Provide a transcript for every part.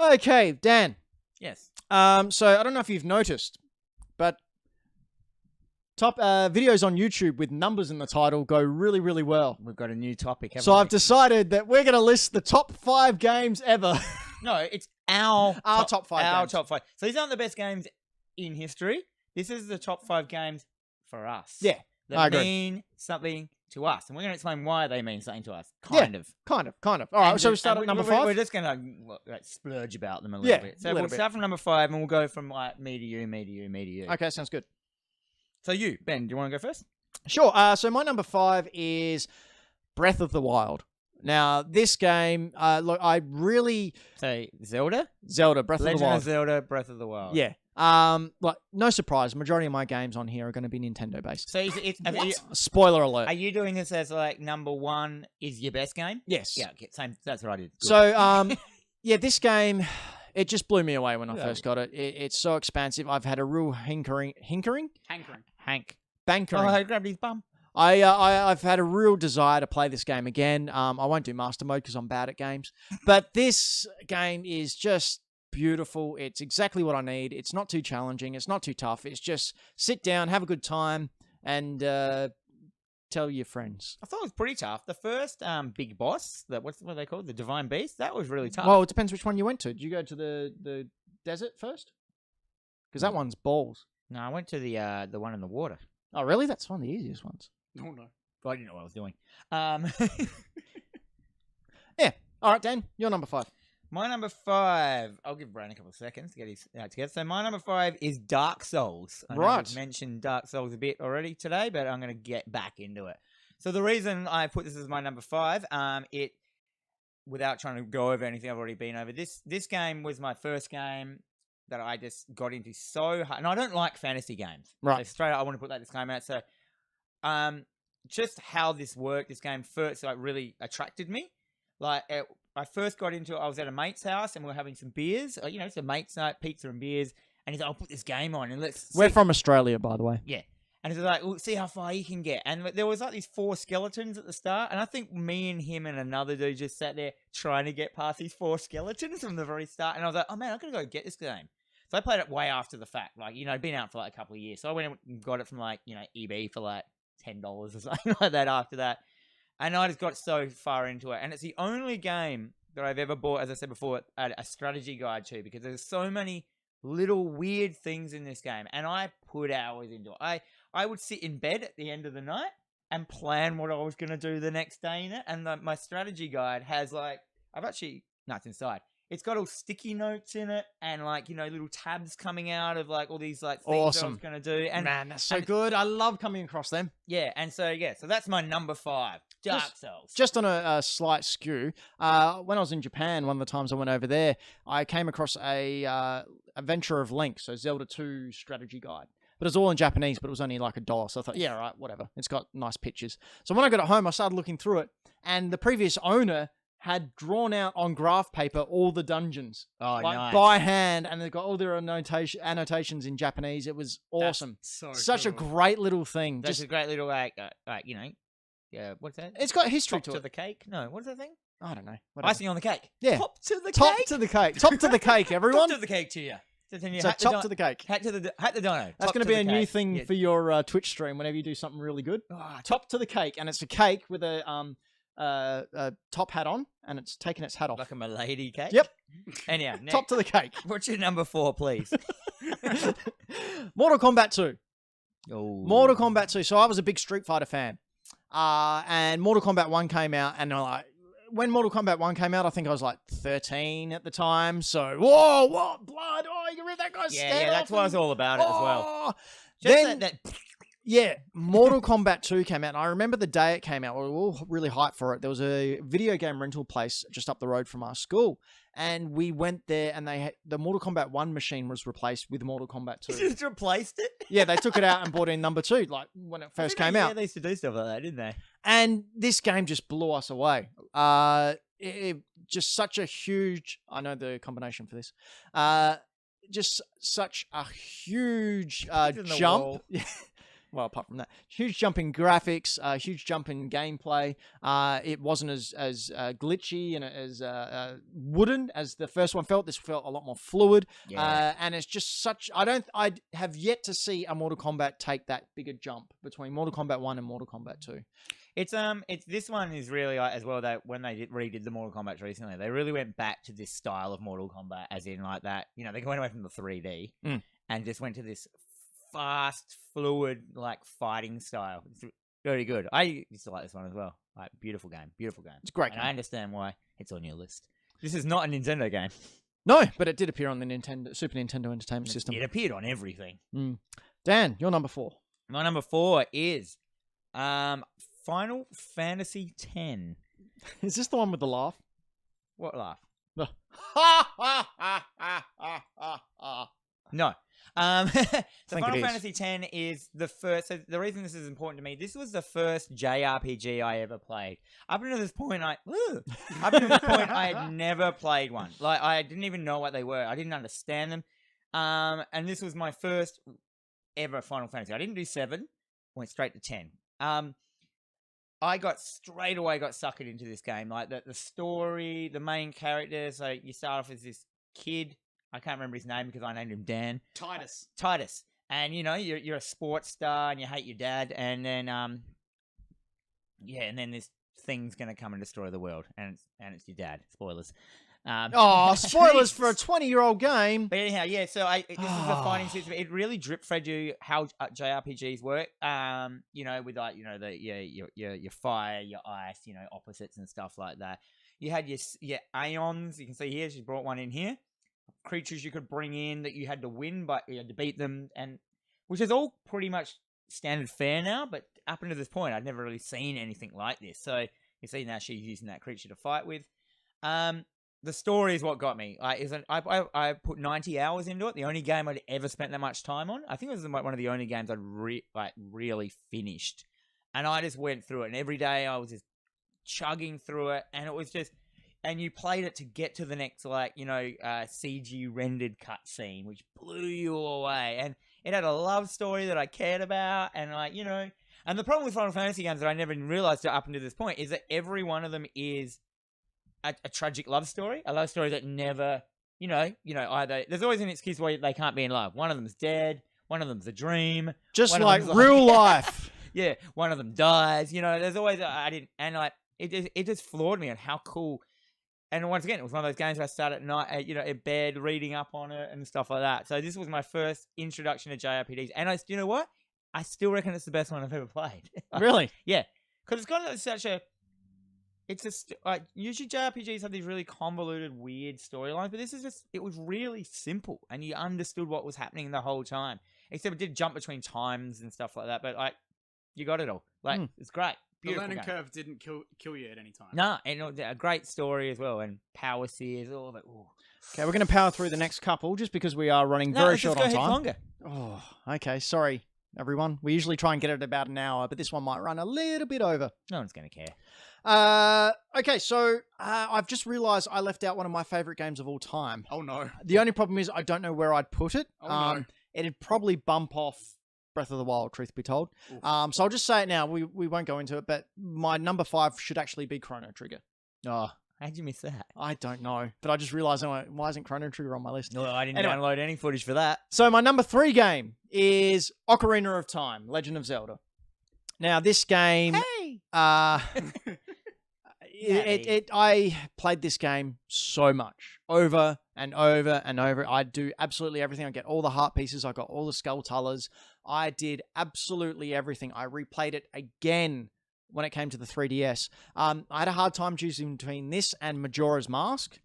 Okay, Dan. Yes. So I don't know if you've noticed, but top videos on YouTube with numbers in the title go really, really well. We've got a new topic. So I've decided that we're going to list the top 5 games ever. No, it's our top 5 Our games. top 5. So these aren't the best games in history. This is the top 5 games for us. Yeah, I That agree. mean something to us. And we're going to explain why they mean something to us. Kind of. Kind of. All right, so we start at number 5? We're just going to splurge about them a little bit. So we'll start from number 5 and we'll go from like me to you, me to you, me to you. Okay, sounds good. So you, Ben, do you want to go first? Sure. So my number 5 is Breath of the Wild. Now, this game, look, I really... So, Zelda, Breath of the Wild. Legend of Zelda, Breath of the Wild. Yeah. Like, no surprise, majority of my games on here are going to be Nintendo-based. So, Spoiler alert. Are you doing this as like number 1 is your best game? Yes. Yeah, okay, same. That's what I did. Good. So, yeah, this game... It just blew me away when I first got it. It's so expansive. I've had a real hankering. Bankering. Oh, I grabbed his bum. I've had a real desire to play this game again. I won't do master mode because I'm bad at games. But this game is just beautiful. It's exactly what I need. It's not too challenging. It's not too tough. It's just sit down, have a good time, and tell your friends. I thought it was pretty tough. The first big boss, what are they called? The Divine Beast? That was really tough. Well, it depends which one you went to. Did you go to the desert first? Because that one's balls. No, I went to the one in the water. Oh, really? That's one of the easiest ones. Oh, no. But I didn't know what I was doing. Yeah. All right, Dan, you're number 5. My number 5, I'll give Brian a couple of seconds to get his out together. So my number 5 is Dark Souls. I know we've mentioned Dark Souls a bit already today, but I'm going to get back into it. So the reason I put this as my number 5, without trying to go over anything I've already been over, this game was my first game that I just got into so hard. And I don't like fantasy games. Right. So straight up, I want to put that disclaimer out. So just how this worked, this game first really attracted me. Like, I first got into it, I was at a mate's house and we were having some beers. It's a mate's night, pizza and beers. And he's like, I'll put this game on and let's We're from Australia, by the way. Yeah. And he's like, well, see how far you can get. And there was like these 4 skeletons at the start. And I think me and him and another dude just sat there trying to get past these 4 skeletons from the very start. And I was like, oh man, I'm going to go get this game. So I played it way after the fact. Like, it'd been out for like a couple of years. So I went and got it from like, eBay for like $10 or something like that after that. And I just got so far into it. And it's the only game that I've ever bought, as I said before, a strategy guide to, because there's so many little weird things in this game. And I put hours into it. I would sit in bed at the end of the night and plan what I was going to do the next day in it. And my strategy guide has like, it's inside. It's got all sticky notes in it and like, little tabs coming out of like all these like things I was going to do. And man, that's so good. I love coming across them. Yeah. And so that's my number 5, Dark Souls. Just on a slight skew, when I was in Japan, one of the times I went over there, I came across a Adventure of Link, so Zelda 2 strategy guide. But it was all in Japanese, but it was only like $1. So I thought, yeah, right, whatever. It's got nice pictures. So when I got it home, I started looking through it, and the previous owner had drawn out on graph paper all the dungeons. Oh, nice. By hand, and they've got all their annotations in Japanese. It was awesome. Such a great little thing. That's a great little, what's that? It's got history to the cake? No, what's that thing? I don't know. Whatever. Icing on the cake. Yeah. Top to the Top cake. to the cake. Top to the cake, everyone. Top to the cake to you. So top to the cake. Hat the Dino. That's going to be a new thing for your Twitch stream whenever you do something really good. Oh, top to the cake. And it's a cake with a top hat on, and it's taking its hat off. Like a milady cake? Yep. Anyhow, next. Top to the cake. What's your number 4, please? Mortal Kombat 2. Oh. Mortal Kombat 2. So I was a big Street Fighter fan. And Mortal Kombat 1 came out, and when Mortal Kombat 1 came out, I think I was like 13 at the time. So, whoa, blood. Oh, you read that guy's head off. Yeah, that's what I was all about it as well. Then, yeah, Mortal Kombat 2 came out. And I remember the day it came out. We were all really hyped for it. There was a video game rental place just up the road from our school. And we went there, and the Mortal Kombat 1 machine was replaced with Mortal Kombat 2. You just replaced it? Yeah, they took it out and bought in number 2, like when it first came out. Yeah, they used to do stuff like that, didn't they? And this game just blew us away. Just such a huge... I know the combination for this. Just such a huge jump. Well, apart from that, huge jump in graphics, huge jump in gameplay. It wasn't as glitchy and as wooden as the first one felt. This felt a lot more fluid. Yeah. And it's just such. I have yet to see a Mortal Kombat take that bigger jump between Mortal Kombat 1 and Mortal Kombat 2. It's this one is really as well that when they redid the Mortal Kombat recently, they really went back to this style of Mortal Kombat, as in like that. You know, they went away from the 3D and just went to this fast, fluid, like fighting style. It's very good. I used to like this one as well. Like beautiful game. It's a great and game. I understand why it's on your list. This is not a Nintendo game. No, but it did appear on the Super Nintendo Entertainment System. It appeared on everything. Dan, you're number 4. My number 4 is Final Fantasy X. Is this the one with the laugh? What laugh? No. No. So Final it is. Fantasy X is the first. So the reason this is important to me, this was the first JRPG I ever played. Up until this point, I had never played one. Like I didn't even know what they were. I didn't understand them. And this was my first ever Final Fantasy. I didn't do 7. Went straight to 10. I got suckered into this game. Like the story, the main characters. So you start off as this kid. I can't remember his name because I named him Dan. Titus. And you know, you're a sports star and you hate your dad, and then and then this thing's gonna come and destroy the world, and it's your dad. Spoilers. Spoilers for a 20-year-old game. But anyhow, yeah. So this is the fighting system. It really drip fed you how JRPGs work. You know, with like your fire, your ice, you know, opposites and stuff like that. You had your Aeons. You can see here, she's brought one in here. Creatures you could bring in that you had to win, but you had to beat them, and which is all pretty much standard fare now. But up until this point, I'd never really seen anything like this. So you see now she's using that creature to fight with. The story is what got me. I put 90 hours into it. The only game I'd ever spent that much time on. I think it was one of the only games I'd really finished, and I just went through it. And every day I was just chugging through it, and it was just. And you played it to get to the next, CG rendered cutscene, which blew you away. And it had a love story that I cared about, and And the problem with Final Fantasy games that I never even realized up until this point is that every one of them is a tragic love story, a love story that never, either there's always an excuse why they can't be in love. One of them's dead, one of them's a dream, just like real life. Yeah, one of them dies. There's always it just floored me on how cool. And once again, it was one of those games where I started at night, in bed, reading up on it and stuff like that. So this was my first introduction to JRPGs. And you know what? I still reckon it's the best one I've ever played. Really? Yeah. Because it's got such a... usually JRPGs have these really convoluted, weird storylines, but this is just... It was really simple, and you understood what was happening the whole time. Except it did jump between times and stuff like that, but, you got it all. It's great. Beautiful the learning game. curve didn't kill you at any time. No, and a great story as well, and power sears, all of it. Ooh. Okay, we're going to power through the next couple just because we are running very short on time. Longer. Oh, okay. Sorry, everyone. We usually try and get it about an hour, but this one might run a little bit over. No one's going to care. Okay, so I've just realized I left out one of my favorite games of all time. Oh, no. The only problem is I don't know where I'd put it. Oh, no. It'd probably bump off Breath of the Wild, truth be told. So I'll just say it now. We won't go into it, but my number 5 should actually be Chrono Trigger. Oh, how'd you miss that? I don't know, but I just realized, why isn't Chrono Trigger on my list? No, I didn't download any footage for that. So my number 3 game is Ocarina of Time, Legend of Zelda. Now, this game... Hey! I played this game so much, over and over and over. I do absolutely everything. I get all the heart pieces. I got all the Skulltulas. I did absolutely everything. I replayed it again when it came to the 3DS. I had a hard time choosing between this and Majora's Mask,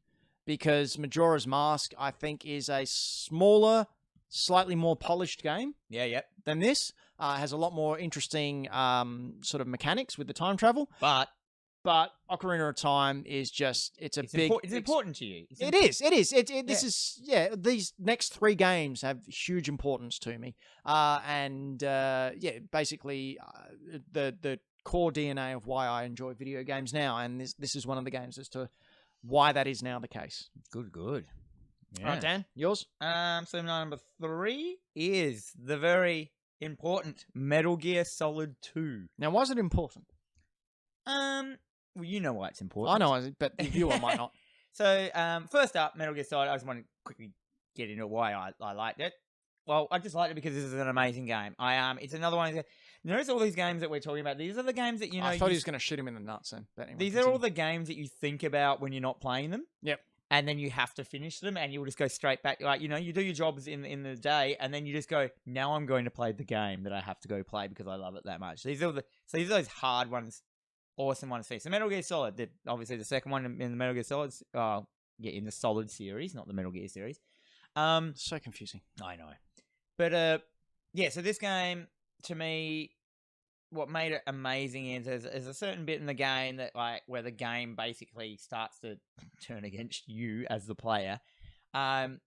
because Majora's Mask, I think, is a smaller, slightly more polished game than this. Has a lot more interesting sort of mechanics with the time travel. But Ocarina of Time is just, it's important to you. It is. These next 3 games have huge importance to me. Basically the core DNA of why I enjoy video games now. And this is one of the games as to why that is now the case. Good. Yeah. All right, Dan, yours? So my number 3 is the very important. Metal Gear Solid 2. Now, why is it important? Well, you know why it's important. I know, but the viewer might not. So, first up, Metal Gear Solid. I just want to quickly get into why I liked it. Well, I just liked it because this is an amazing game. It's another one. Notice all these games that we're talking about. These are the games that I thought he was going to shoot him in the nuts. Then, but anyway, these are all the games that you think about when you're not playing them. Yep. And then you have to finish them, and you'll just go straight back. Like, you do your jobs in the day, and then you just go, now I'm going to play the game that I have to go play because I love it that much. These are those hard ones, awesome ones to see. So Metal Gear Solid, obviously the second one in the Metal Gear Solid, in the Solid series, not the Metal Gear series. So confusing. I know. But, so this game, to me, what made it amazing is a certain bit in the game that, like, where the game basically starts to turn against you as the player. And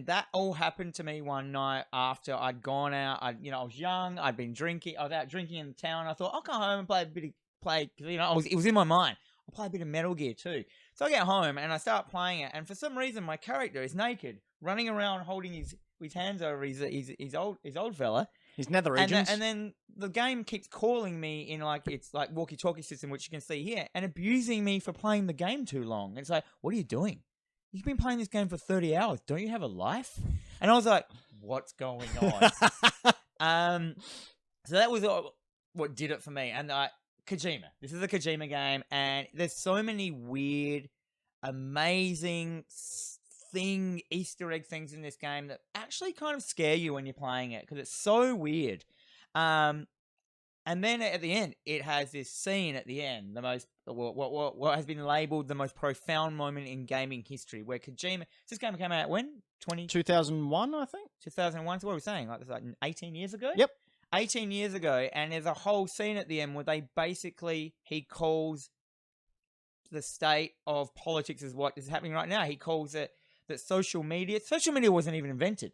that all happened to me one night after I'd gone out. I was young. I'd been drinking. I was out drinking in the town. I thought, I'll come home and play a bit of it was in my mind. I'll play a bit of Metal Gear too. So I get home and I start playing it. And for some reason, my character is naked, running around holding his hands over his old fella. His nether regions. And then the game keeps calling me in it's like walkie-talkie system, which you can see here, and abusing me for playing the game too long. It's like, what are you doing? You've been playing this game for 30 hours. Don't you have a life? And I was like, what's going on? So that was what did it for me. And Kojima. This is a Kojima game, and there's so many weird, amazing Easter egg things in this game that actually kind of scare you when you're playing it because it's so weird. And then at the end, it has this scene at the end, the most what has been labeled the most profound moment in gaming history, where Kojima. This game came out when 2001, I think. 2001. So what are we saying? Like 18 years ago? Yep. 18 years ago, and there's a whole scene at the end where he calls the state of politics is what is happening right now. He calls it that social media wasn't even invented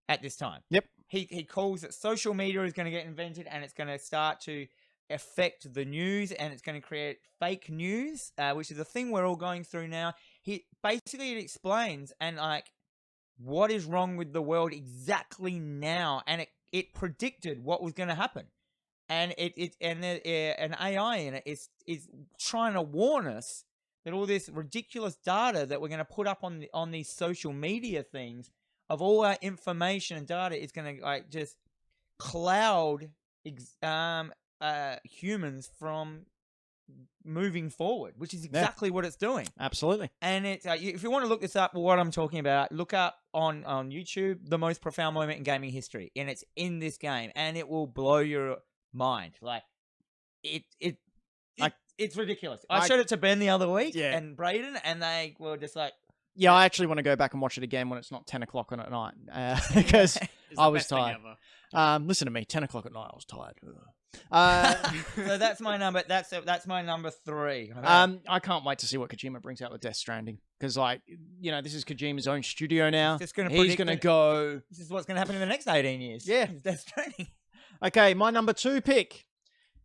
at this time. Yep. He calls it social media is going to get invented, and it's going to start to affect the news, and it's going to create fake news, which is a thing we're all going through now. It explains and what is wrong with the world exactly now, and it predicted what was going to happen, and an AI in it is trying to warn us that all this ridiculous data that we're going to put up on these social media things of all our information and data is going to just cloud humans from moving forward, which is exactly what it's doing. Absolutely. And it's if you want to look this up, what I'm talking about, look up on YouTube the most profound moment in gaming history, and it's in this game, and it will blow your mind. Like it's ridiculous. I showed it to Ben the other week and Brayden, and they were just like, yeah, I actually want to go back and watch it again when it's not 10 o'clock at night because I was tired. Listen to me, 10 o'clock at night, I was tired. So that's my number. That's my number 3. I can't wait to see what Kojima brings out with Death Stranding because, this is Kojima's own studio now. He's going to go. This is what's going to happen in the next 18 years. Yeah, Death Stranding. Okay, my number 2 pick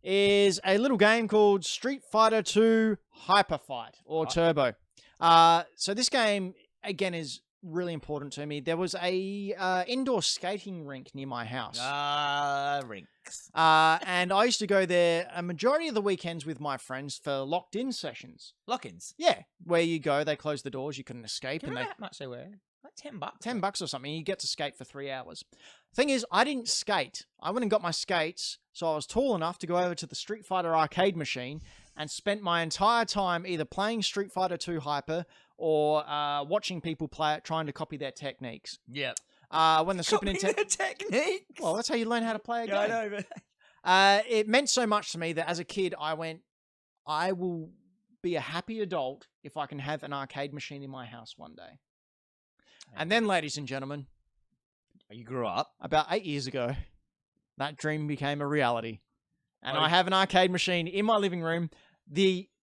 is a little game called Street Fighter II Hyper Fight or Turbo. So this game again is really important to me. There was a indoor skating rink near my house. Rinks. And I used to go there a majority of the weekends with my friends for locked-in sessions. Lock-ins? Yeah, where you go, they close the doors, you couldn't escape. Do you remember how much they were? Like $10. $10 or something. You get to skate for 3 hours. Thing is, I didn't skate. I went and got my skates, so I was tall enough to go over to the Street Fighter arcade machine and spent my entire time either playing Street Fighter 2 Hyper or watching people play it, trying to copy their techniques. Yeah. When the Super Nintendo techniques. Well, that's how you learn how to play a game. I know. But... it meant so much to me that as a kid, I went, I will be a happy adult if I can have an arcade machine in my house one day. And then, ladies and gentlemen, you grew up about 8 years ago. That dream became a reality, and I have an arcade machine in my living room.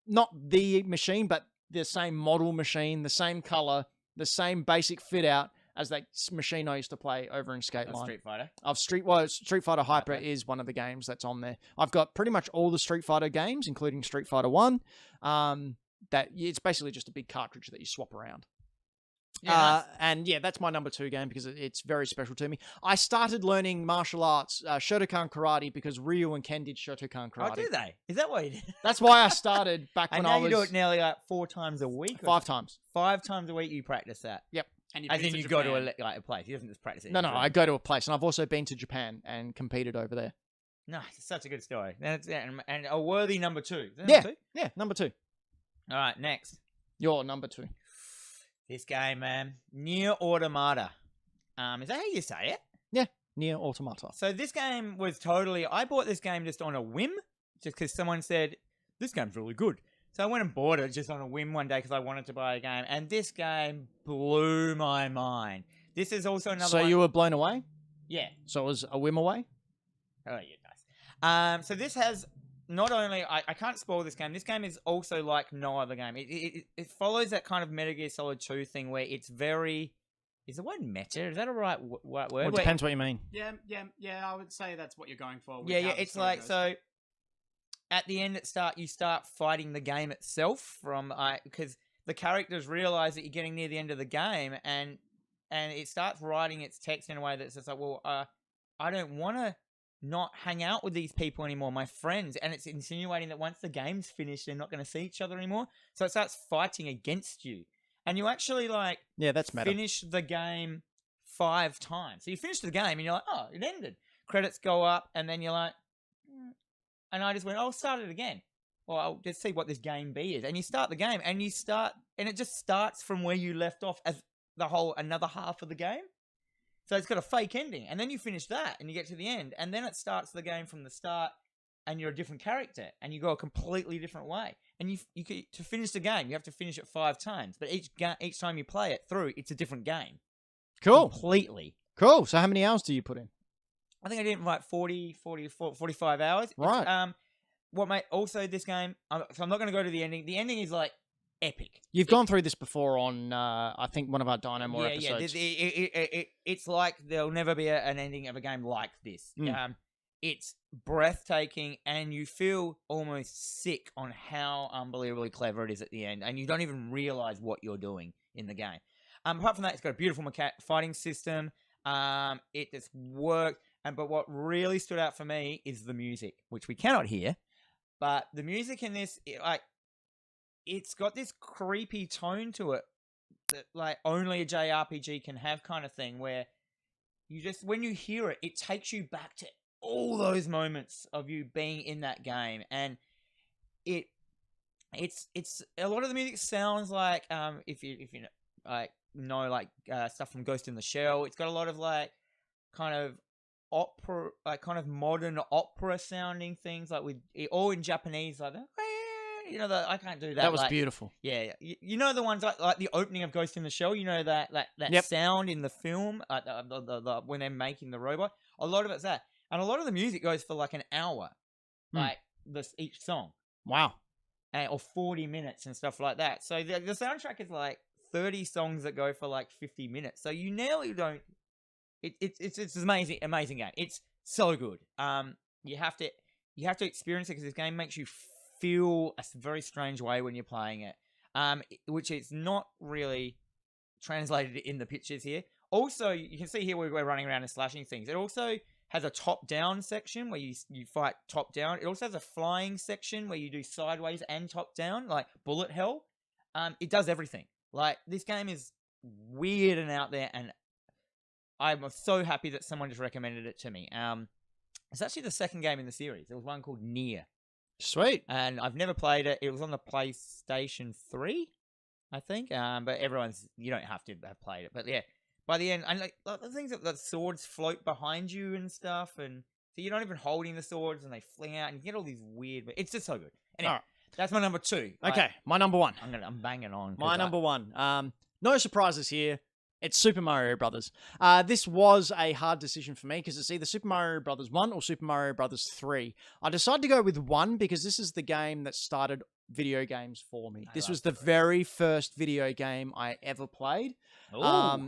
Not the machine, but the same model machine, the same color, the same basic fit out as that machine I used to play over in Skateline. Street Fighter. Street Fighter Hyper is one of the games that's on there. I've got pretty much all the Street Fighter games, including Street Fighter 1. That it's basically just a big cartridge that you swap around. Yeah, nice. And yeah, that's my number 2 game because it's very special to me. I started learning martial arts, Shotokan karate, because Ryu and Ken did Shotokan karate. Oh, do they? Is that what you did? That's why I started back And when now I was you do it nearly like 4 times a week. Or 5 times. 5 times a week you practice that. Yep. And As in you go to Japan. a place. He doesn't just practice it. No, I go to a place, and I've also been to Japan and competed over there. No, it's such a good story. And a worthy number 2. Is that Yeah. number 2? Yeah, number 2. All right, next. Your number 2. This game, man. Nier Automata. Is that how you say it? Yeah, Nier Automata. So this game was totally... I bought this game just on a whim, just because someone said, this game's really good. So I went and bought it just on a whim one day because I wanted to buy a game. And this game blew my mind. This is also another So one... you were blown away? Yeah. So it was a whim away? Oh, yeah, nice. So this has... Not only, I can't spoil this game. This game is also like no other game. It follows that kind of Metal Gear Solid 2 thing where it's very... Is the word meta? Is that a right word? Well, it depends what you mean. Yeah. I would say that's what you're going for. With Yeah. how the It's story like, goes. so... At the end, you start fighting the game itself because the characters realize that you're getting near the end of the game and it starts writing its text in a way that's just like, well, I don't want to not hang out with these people anymore, my friends. And it's insinuating that once the game's finished, they're not going to see each other anymore. So it starts fighting against you. And you actually, like, Yeah, that's meta. finish the game 5 times. So you finish the game and you're like, oh, it ended. Credits go up and then you're like, and I just went, I'll start it again. Well, I'll just see what this game B is. And you start the game and it just starts from where you left off as another half of the game. So it's got a fake ending. And then you finish that and you get to the end. And then it starts the game from the start and you're a different character and you go a completely different way. And to finish the game, you have to finish it 5 times. But each time you play it through, it's a different game. Cool. Completely. Cool. So how many hours do you put in? I think I did like 45 hours. Right. Also this game, so I'm not going to go to the ending. The ending is like epic. You've gone through this before on, I think, one of our Dino More episodes. Yeah. It's like there'll never be an ending of a game like this. Mm. It's breathtaking, and you feel almost sick on how unbelievably clever it is at the end, and you don't even realize what you're doing in the game. Apart from that, it's got a beautiful fighting system. It just worked. But what really stood out for me is the music, which we cannot hear. But the music in this, it's got this creepy tone to it that like only a JRPG can have, kind of thing, where when you hear it, it takes you back to all those moments of you being in that game. And it's a lot of the music sounds like if you know stuff from Ghost in the Shell. It's got a lot of like kind of opera, like kind of modern opera sounding things, like with all in Japanese, like I can't do that. That was beautiful. Yeah, you know the ones like the opening of Ghost in the Shell. You know that Yep. sound in the film, when they're making the robot. A lot of it's that, and a lot of the music goes for like an hour, like each song. Wow. Or 40 minutes and stuff like that. So the soundtrack is like 30 songs that go for like 50 minutes. So you nearly don't. It's an amazing game. It's so good. You have to experience it because this game makes you feel a very strange way when you're playing it. Which is not really translated in the pictures here. Also, you can see here we're running around and slashing things. It also has a top-down section where you fight top-down. It also has a flying section where you do sideways and top-down, like bullet hell. It does everything. Like, this game is weird and out there, and I'm so happy that someone just recommended it to me. It's actually the second game in the series. There was one called Nier. Sweet. And I've never played it. It was on the PlayStation 3, I think. But you don't have to have played it. But yeah, by the end, and like the things that the swords float behind you and stuff, and so you're not even holding the swords and they fling out and you get all these weird. It's just so good. Anyway, All right. That's my number 2. Okay, my number 1. I'm banging on. My number 1. No surprises here. It's Super Mario Brothers. This was a hard decision for me because it's either Super Mario Brothers 1 or Super Mario Brothers 3. I decided to go with 1 because this is the game that started video games for me. This was the very first video game I ever played.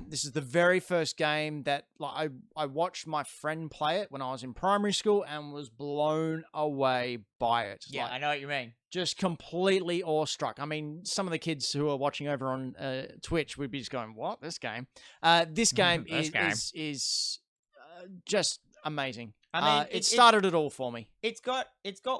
This is the very first game that I watched my friend play it when I was in primary school and was blown away by it. Yeah, I know what you mean. just completely awestruck. I mean, some of the kids who are watching over on Twitch would be just going, "What? This game?" This game is just amazing. I mean, it started it all for me. It's got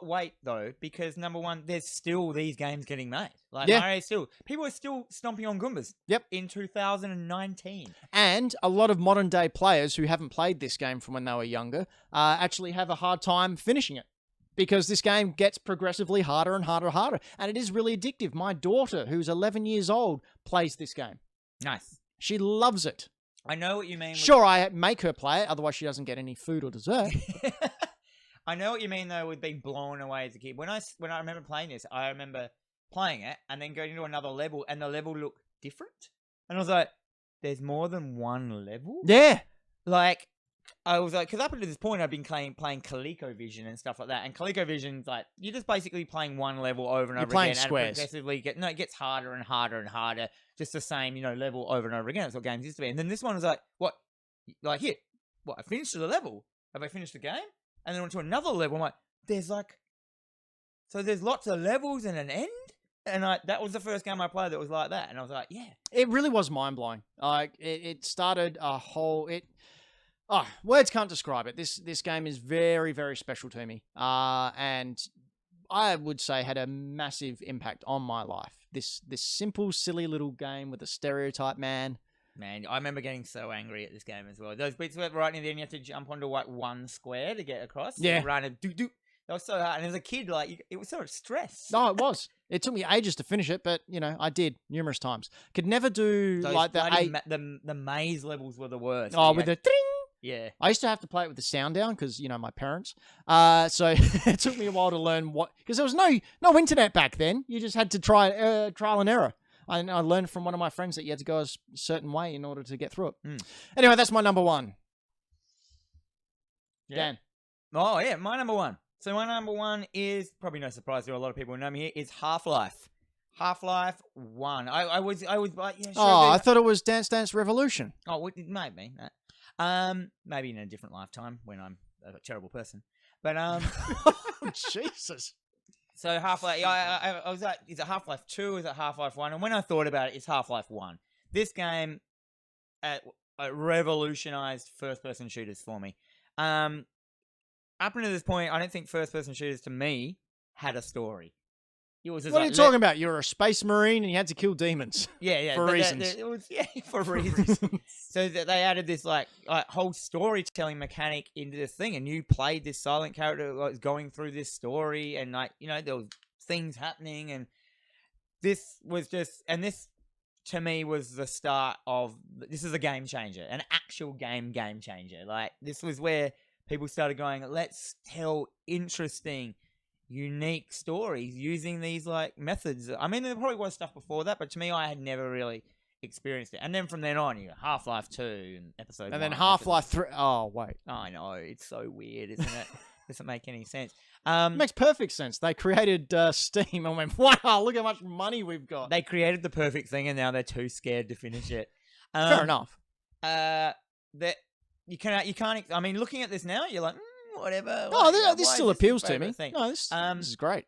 weight though, because number one, there's still these games getting made. Like Yeah. Mario, people are still stomping on Goombas. Yep. In 2019, And a lot of modern day players who haven't played this game from when they were younger actually have a hard time finishing it. Because this game gets progressively harder and harder and harder. And it is really addictive. My daughter, who's 11 years old, plays this game. nice. She loves it. I know what you mean. Sure, I make her play it, otherwise she doesn't get any food or dessert. I know what you mean though with being blown away as a kid. When I remember playing this, I remember playing it and then going into another level, and the level looked different. And I was like, "There's more than one level." Yeah. Like, I was like, because up until this point, I've been playing ColecoVision and stuff like that. And ColecoVision's like, you're just basically playing one level over and over playing again. squares. And progressively it gets harder and harder and harder. Just the same, level over and over again. That's what games used to be. And then this one was like, what? Like, here, what? I finished the level. Have I finished the game? And then went to another level. I'm like, there's lots of levels and an end? And that was the first game I played that was like that. And I was like, yeah. It really was mind-blowing. Like, it started a whole... words can't describe it. This game is very, very special to me. And I would say had a massive impact on my life. This simple, silly little game with a stereotype man. Man, I remember getting so angry at this game as well. Those bits where right near the end you have to jump onto like one square to get across. Yeah. And run and do. That was so hard. And as a kid, like, it was so much stress. No, it was. It took me ages to finish it, but, I did numerous times. Could never do Those like bloody the... the maze levels were the worst. Oh, with the... Ding! Yeah. I used to have to play it with the sound down because, my parents. So it took me a while to learn because there was no internet back then. You just had to try trial and error. I learned from one of my friends that you had to go a certain way in order to get through it. Anyway, that's my number one. Yeah. Dan. Oh, yeah, my number one. So my number one is, probably no surprise to a lot of people who know me here, is Half-Life. Half-Life 1. I was like, yeah, sure. I thought it was Dance Dance Revolution. Oh, it might be. Maybe in a different lifetime when I'm a terrible person. But Jesus. So Half-Life, I was like, is it Half-Life 2? Is it Half-Life 1? And when I thought about it, it's Half-Life 1. This game revolutionized first-person shooters for me. Up until this point, I don't think first-person shooters to me had a story. It was just what are you talking about? You're a space marine and you had to kill demons. Yeah. For reasons. It was, for reasons. So that they added this like whole storytelling mechanic into this thing, and you played this silent character that was going through this story, and there was things happening, and this was just, and this to me was the start of, this is a game changer, an actual game changer. Like, this was where people started going, let's tell interesting, unique stories using these like methods. I mean, there probably was stuff before that, but to me, I had never really experienced it. And then from then on, you got Half-Life 2 and episode 1. And then Half-Life 3. Oh, wait. I know, it's so weird, isn't it? Doesn't make any sense. It makes perfect sense. They created Steam and went, wow, look how much money we've got. They created the perfect thing, and now they're too scared to finish it. Fair enough. That you can't. I mean, looking at this now, you're like, whatever. Oh, this still appeals to me. Thing? No, this is great.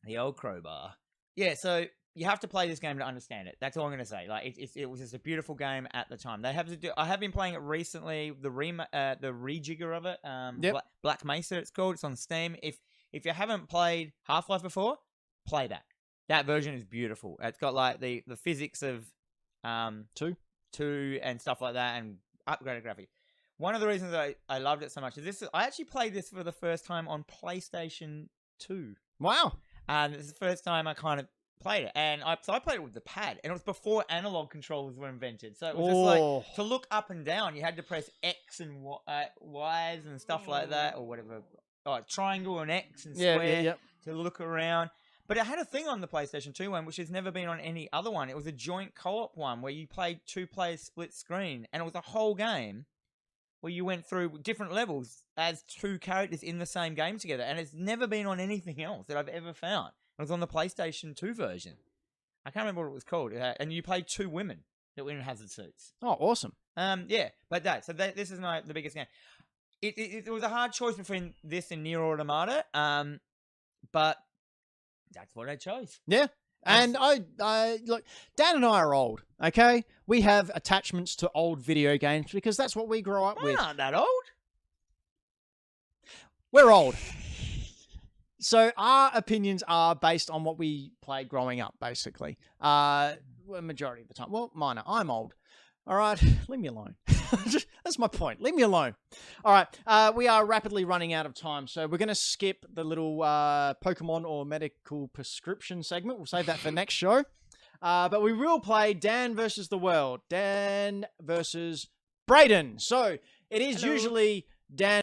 The old crowbar. Yeah, so you have to play this game to understand it. That's all I'm going to say. Like, it was just a beautiful game at the time. They have to do. I have been playing it recently. The rejigger of it. Yep. Black Mesa. It's called. It's on Steam. If you haven't played Half-Life before, play that. That version is beautiful. It's got like the physics of 2 and stuff like that, and upgraded graphics. One of the reasons I loved it so much is this. I actually played this for the first time on PlayStation 2. Wow. And this is the first time I kind of played it. And I played it with the pad. And it was before analog controllers were invented. So it was just like, to look up and down, you had to press X and Y's and stuff like that. Or whatever. Oh, triangle and X and square to look around. But it had a thing on the PlayStation 2 one, which has never been on any other one. It was a joint co-op one where you played 2 players split screen. And it was a whole game where you went through different levels as 2 characters in the same game together. And it's never been on anything else that I've ever found. It was on the PlayStation 2 version. I can't remember what it was called. And you played 2 women that were in hazard suits. Oh, awesome. Yeah, but this is the biggest game. It was a hard choice between this and Nier Automata. But That's what I chose. Yeah. And I look, Dan and I are old, okay? We have attachments to old video games because that's what we grow up We're with. not that old. We're old. So our opinions are based on what we played growing up, basically. Majority of the time. Well, mine are. I'm old. All right, leave me alone. That's my point. Leave me alone. All right, we are rapidly running out of time, so we're going to skip the little Pokemon or medical prescription segment. We'll save that for next show. But we will play Dan versus the World. Dan versus Brayden. So it is usually Dan